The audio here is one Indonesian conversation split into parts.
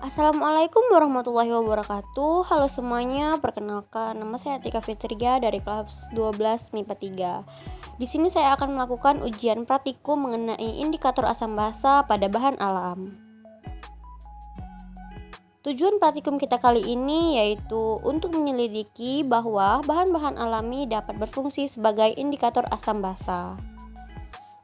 Assalamualaikum warahmatullahi wabarakatuh. Halo semuanya, perkenalkan nama saya Atika Fitria dari kelas 12 MIPA 3. Di sini saya akan melakukan ujian praktikum mengenai indikator asam basa pada bahan alam. Tujuan praktikum kita kali ini yaitu untuk menyelidiki bahwa bahan-bahan alami dapat berfungsi sebagai indikator asam basa.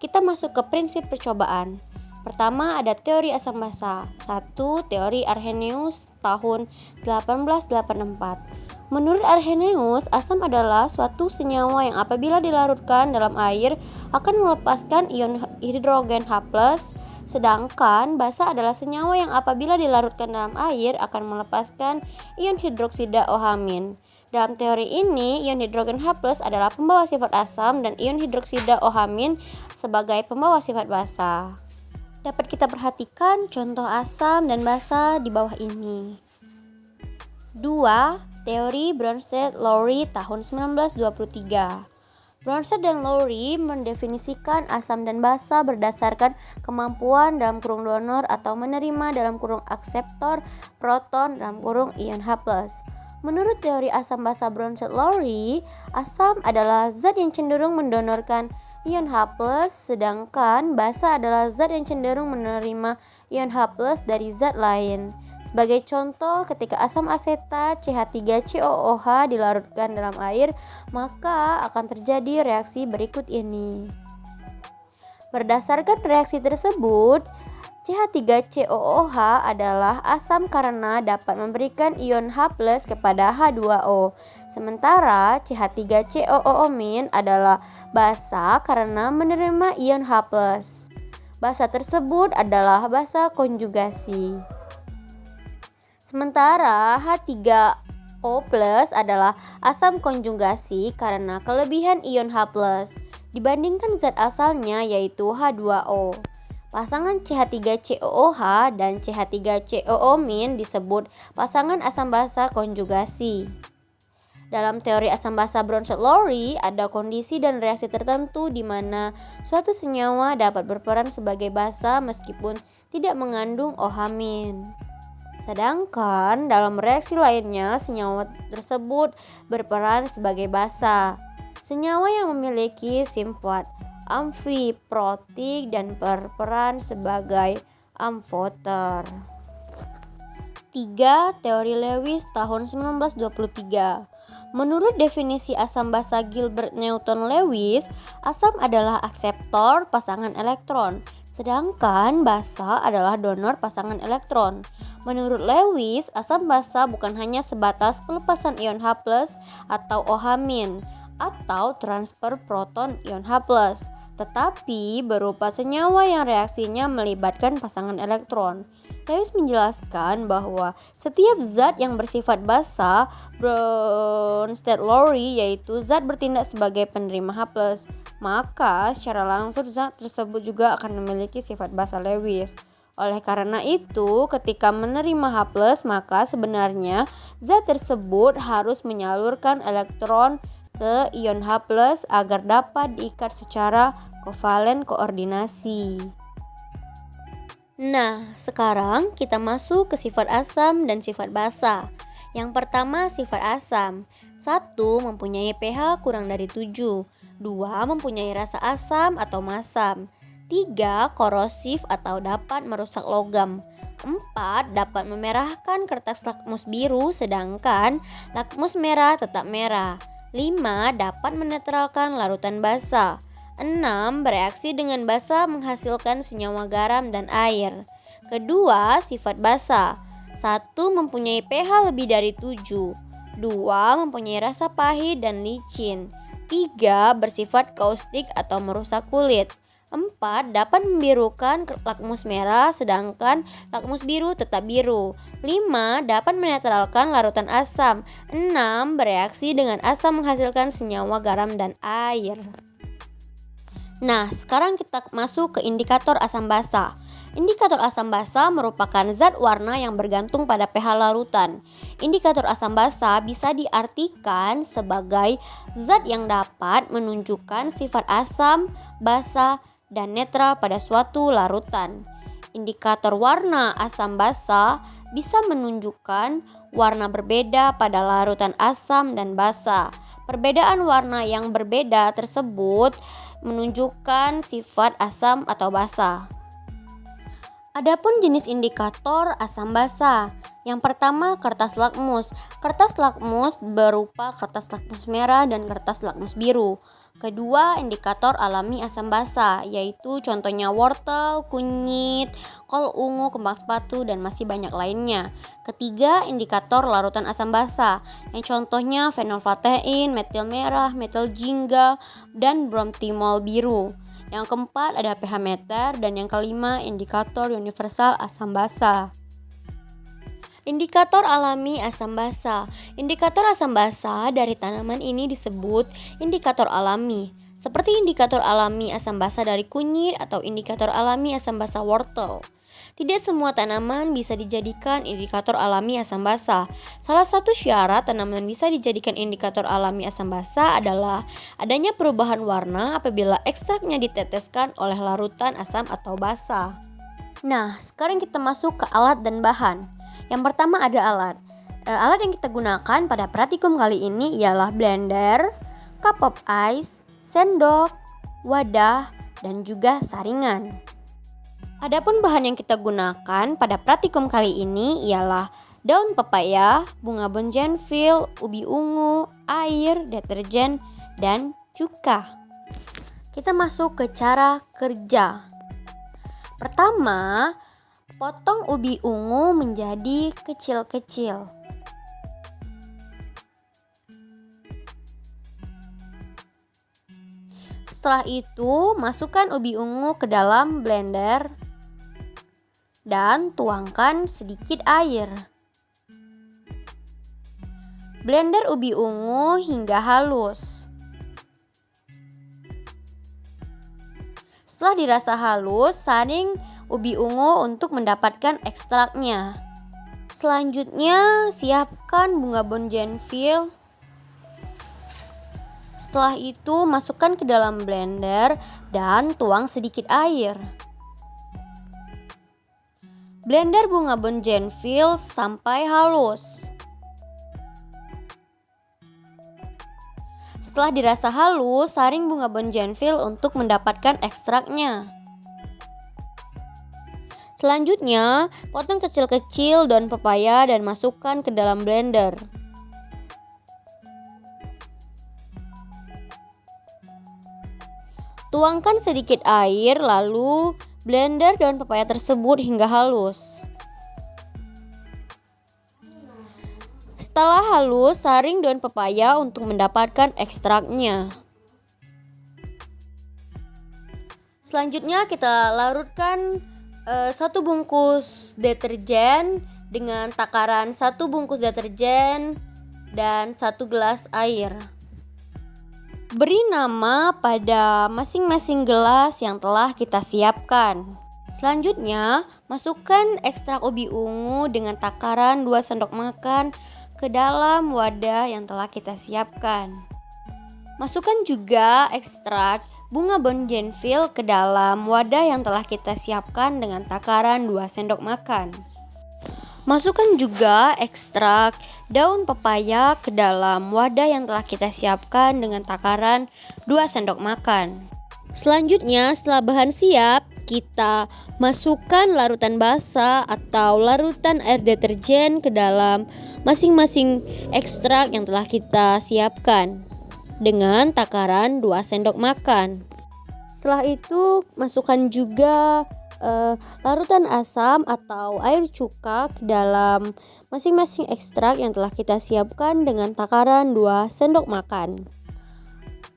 Kita masuk ke prinsip percobaan. Pertama ada teori asam basa. 1. Teori Arrhenius tahun 1884. Menurut Arrhenius, asam adalah suatu senyawa yang apabila dilarutkan dalam air akan melepaskan ion hidrogen H+, sedangkan basa adalah senyawa yang apabila dilarutkan dalam air akan melepaskan ion hidroksida OH-. Dalam teori ini, ion hidrogen H+ adalah pembawa sifat asam dan ion hidroksida OH- sebagai pembawa sifat basa. Dapat kita perhatikan contoh asam dan basa di bawah ini. 2. Teori Bronsted-Lowry tahun 1923. Bronsted dan Lowry mendefinisikan asam dan basa berdasarkan kemampuan (donor atau menerima) akseptor proton (ion H+). Menurut teori asam basa Bronsted-Lowry, asam adalah zat yang cenderung mendonorkan ion H+, sedangkan basa adalah zat yang cenderung menerima ion H+ dari zat lain. Sebagai contoh, ketika asam asetat CH3COOH dilarutkan dalam air, maka akan terjadi reaksi berikut ini. Berdasarkan reaksi tersebut, CH3COOH adalah asam karena dapat memberikan ion H+ kepada H2O. Sementara CH3COO- adalah basa karena menerima ion H+. Basa tersebut adalah basa konjugasi. Sementara H3O+ adalah asam konjugasi karena kelebihan ion H+ dibandingkan zat asalnya yaitu H2O. Pasangan CH3COOH dan CH3COO- disebut pasangan asam basa konjugasi. Dalam teori asam basa Bronsted-Lowry ada kondisi dan reaksi tertentu di mana suatu senyawa dapat berperan sebagai basa meskipun tidak mengandung OH-. Sedangkan dalam reaksi lainnya senyawa tersebut berperan sebagai basa. Senyawa yang memiliki sifat amfiprotik dan berperan sebagai amfoter. 3. Teori Lewis tahun 1923. Menurut definisi asam basa Gilbert Newton Lewis, asam adalah akseptor pasangan elektron, sedangkan basa adalah donor pasangan elektron. Menurut Lewis, asam basa bukan hanya sebatas pelepasan ion H+ atau OH- atau transfer proton ion H+, tetapi berupa senyawa yang reaksinya melibatkan pasangan elektron. Lewis menjelaskan bahwa setiap zat yang bersifat basa Bronsted-Lowry yaitu zat bertindak sebagai penerima H+, maka secara langsung zat tersebut juga akan memiliki sifat basa Lewis. Oleh karena itu, ketika menerima H+, maka sebenarnya zat tersebut harus menyalurkan elektron ke ion H+ agar dapat diikat secara kovalen koordinasi. Nah, sekarang kita masuk ke sifat asam dan sifat basa. Yang pertama, sifat asam. 1. Mempunyai pH kurang dari 7. 2. Mempunyai rasa asam atau masam. 3. Korosif atau dapat merusak logam. 4. Dapat memerahkan kertas lakmus biru sedangkan lakmus merah tetap merah. 5. Dapat menetralkan larutan basa. 6. Bereaksi dengan basa menghasilkan senyawa garam dan air. Kedua, sifat basa. 1. Mempunyai pH lebih dari 7. 2. Mempunyai rasa pahit dan licin. 3. Bersifat kaustik atau merusak kulit. 4. Dapat membirukan lakmus merah sedangkan lakmus biru tetap biru. 5. Dapat menetralkan larutan asam. 6. Bereaksi dengan asam menghasilkan senyawa garam dan air. Nah, sekarang kita masuk ke indikator asam basa. Indikator asam basa merupakan zat warna yang bergantung pada pH larutan. Indikator asam basa bisa diartikan sebagai zat yang dapat menunjukkan sifat asam, basa, dan netral pada suatu larutan. Indikator warna asam basa bisa menunjukkan warna berbeda pada larutan asam dan basa. Perbedaan warna yang berbeda tersebut menunjukkan sifat asam atau basa. Adapun jenis indikator asam basa. Yang pertama, kertas lakmus. Kertas lakmus berupa kertas lakmus merah dan kertas lakmus biru. Kedua, indikator alami asam basa, yaitu contohnya wortel, kunyit, kol ungu, kembang sepatu, dan masih banyak lainnya. Ketiga, indikator larutan asam basa, yang contohnya fenolftatein, metil merah, metil jingga, dan bromtimol biru. Yang keempat ada pH meter, dan yang kelima indikator universal asam basa. Indikator alami asam basa. Indikator asam basa dari tanaman ini disebut indikator alami, seperti indikator alami asam basa dari kunyit atau indikator alami asam basa wortel. Tidak semua tanaman bisa dijadikan indikator alami asam basa. Salah satu syarat tanaman bisa dijadikan indikator alami asam basa adalah adanya perubahan warna apabila ekstraknya diteteskan oleh larutan asam atau basa. Nah, sekarang kita masuk ke alat dan bahan. Yang pertama ada alat. Alat yang kita gunakan pada praktikum kali ini ialah blender, cup of ice, sendok, wadah, dan juga saringan. Adapun bahan yang kita gunakan pada praktikum kali ini ialah daun pepaya, bunga bonjenville, ubi ungu, air, deterjen, dan cuka. Kita masuk ke cara kerja. Pertama, potong ubi ungu menjadi kecil-kecil. Setelah itu, masukkan ubi ungu ke dalam blender dan tuangkan sedikit air. Blender ubi ungu hingga halus. Setelah dirasa halus, saring ubi ungu untuk mendapatkan ekstraknya. Selanjutnya, siapkan bunga bonjenville. Setelah itu, masukkan ke dalam blender dan tuang sedikit air. Blender bunga bonjenville sampai halus. Setelah dirasa halus, saring bunga bonjenville untuk mendapatkan ekstraknya. Selanjutnya, potong kecil-kecil daun pepaya dan masukkan ke dalam blender. Tuangkan sedikit air, lalu blender daun pepaya tersebut hingga halus. Setelah halus, saring daun pepaya untuk mendapatkan ekstraknya. Selanjutnya kita larutkan 1 bungkus deterjen dengan takaran 1 bungkus deterjen dan 1 gelas air. Beri nama pada masing-masing gelas yang telah kita siapkan. Selanjutnya, masukkan ekstrak ubi ungu dengan takaran 2 sendok makan ke dalam wadah yang telah kita siapkan. Masukkan juga ekstrak bunga bonjenville ke dalam wadah yang telah kita siapkan dengan takaran 2 sendok makan. Masukkan juga ekstrak daun pepaya ke dalam wadah yang telah kita siapkan dengan takaran 2 sendok makan. Selanjutnya, setelah bahan siap, kita masukkan larutan basa atau larutan air deterjen ke dalam masing-masing ekstrak yang telah kita siapkan dengan takaran 2 sendok makan. Setelah itu, masukkan juga larutan asam atau air cuka ke dalam masing-masing ekstrak yang telah kita siapkan dengan takaran 2 sendok makan.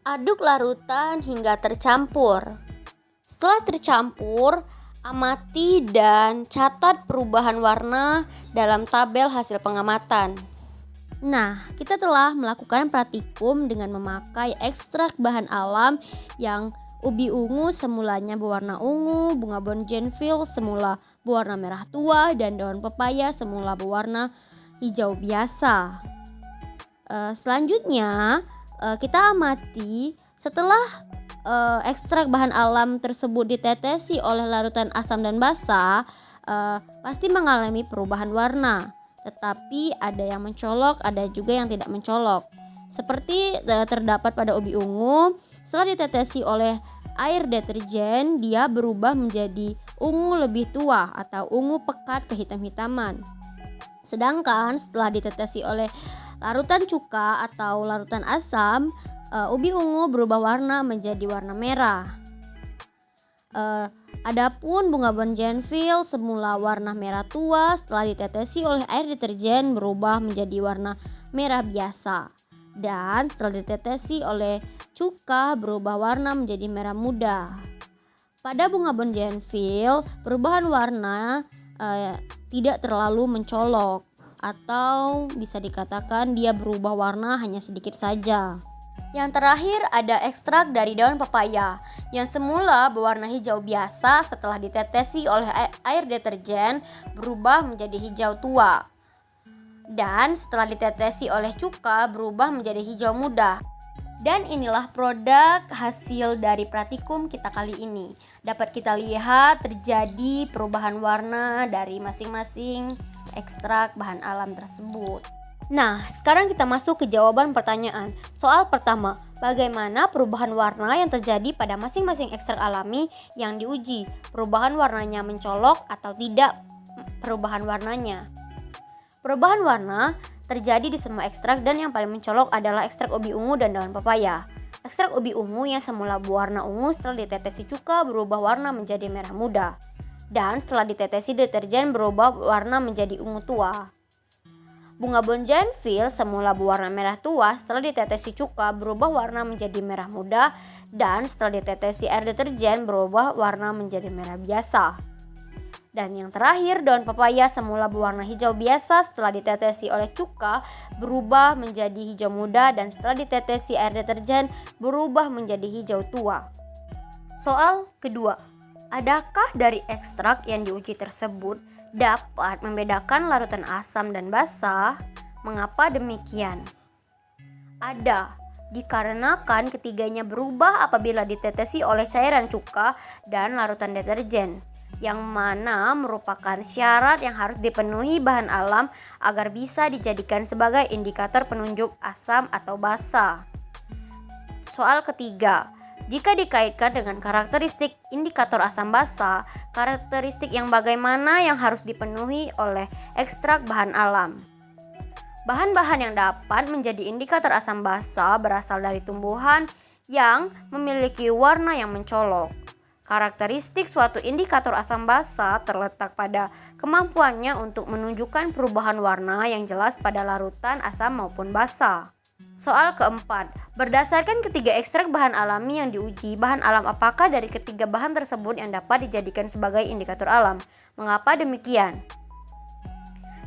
Aduk larutan hingga tercampur. Setelah tercampur, amati dan catat perubahan warna dalam tabel hasil pengamatan. Nah, kita telah melakukan praktikum dengan memakai ekstrak bahan alam yang ubi ungu semulanya berwarna ungu, bunga bonjenville semula berwarna merah tua, dan daun pepaya semula berwarna hijau biasa. Selanjutnya, kita amati setelah ekstrak bahan alam tersebut ditetesi oleh larutan asam dan basa, pasti mengalami perubahan warna, tetapi ada yang mencolok, ada juga yang tidak mencolok. Seperti terdapat pada ubi ungu, setelah ditetesi oleh air deterjen, dia berubah menjadi ungu lebih tua atau ungu pekat kehitam-hitaman. Sedangkan setelah ditetesi oleh larutan cuka atau larutan asam, ubi ungu berubah warna menjadi warna merah. Adapun bunga bongenville semula warna merah tua, setelah ditetesi oleh air deterjen berubah menjadi warna merah biasa. Dan setelah ditetesi oleh cuka berubah warna menjadi merah muda. Pada bunga bongenville perubahan warna tidak terlalu mencolok, atau bisa dikatakan dia berubah warna hanya sedikit saja. Yang terakhir ada ekstrak dari daun pepaya yang semula berwarna hijau biasa, setelah ditetesi oleh air deterjen berubah menjadi hijau tua. Dan setelah ditetesi oleh cuka berubah menjadi hijau muda. Dan inilah produk hasil dari praktikum kita kali ini. Dapat kita lihat terjadi perubahan warna dari masing-masing ekstrak bahan alam tersebut. Nah, sekarang kita masuk ke jawaban pertanyaan. Soal pertama, bagaimana perubahan warna yang terjadi pada masing-masing ekstrak alami yang diuji? Perubahan warnanya mencolok atau tidak perubahan warnanya? Perubahan warna terjadi di semua ekstrak dan yang paling mencolok adalah ekstrak ubi ungu dan daun pepaya. Ekstrak ubi ungu yang semula berwarna ungu setelah ditetesi cuka berubah warna menjadi merah muda. Dan setelah ditetesi deterjen berubah warna menjadi ungu tua. Bunga bongenville semula berwarna merah tua, setelah ditetesi cuka berubah warna menjadi merah muda, dan setelah ditetesi air deterjen berubah warna menjadi merah biasa. Dan yang terakhir, daun pepaya semula berwarna hijau biasa, setelah ditetesi oleh cuka berubah menjadi hijau muda, dan setelah ditetesi air deterjen berubah menjadi hijau tua. Soal kedua, adakah dari ekstrak yang diuji tersebut dapat membedakan larutan asam dan basa? Mengapa demikian? Ada, dikarenakan ketiganya berubah apabila ditetesi oleh cairan cuka dan larutan deterjen, yang mana merupakan syarat yang harus dipenuhi bahan alam agar bisa dijadikan sebagai indikator penunjuk asam atau basa. Soal ketiga, jika dikaitkan dengan karakteristik indikator asam basa, karakteristik yang bagaimana yang harus dipenuhi oleh ekstrak bahan alam? Bahan-bahan yang dapat menjadi indikator asam basa berasal dari tumbuhan yang memiliki warna yang mencolok. Karakteristik suatu indikator asam basa terletak pada kemampuannya untuk menunjukkan perubahan warna yang jelas pada larutan asam maupun basa. Soal keempat, berdasarkan ketiga ekstrak bahan alami yang diuji, bahan alam apakah dari ketiga bahan tersebut yang dapat dijadikan sebagai indikator alam? Mengapa demikian?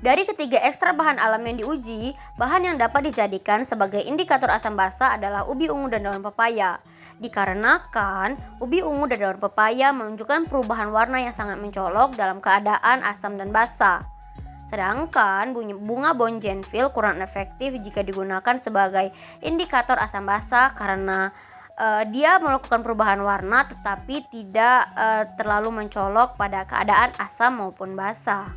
Dari ketiga ekstrak bahan alam yang diuji, bahan yang dapat dijadikan sebagai indikator asam basa adalah ubi ungu dan daun pepaya. Dikarenakan ubi ungu dan daun pepaya menunjukkan perubahan warna yang sangat mencolok dalam keadaan asam dan basa. Sedangkan bunga bongenville kurang efektif jika digunakan sebagai indikator asam basa karena dia melakukan perubahan warna tetapi tidak terlalu mencolok pada keadaan asam maupun basa.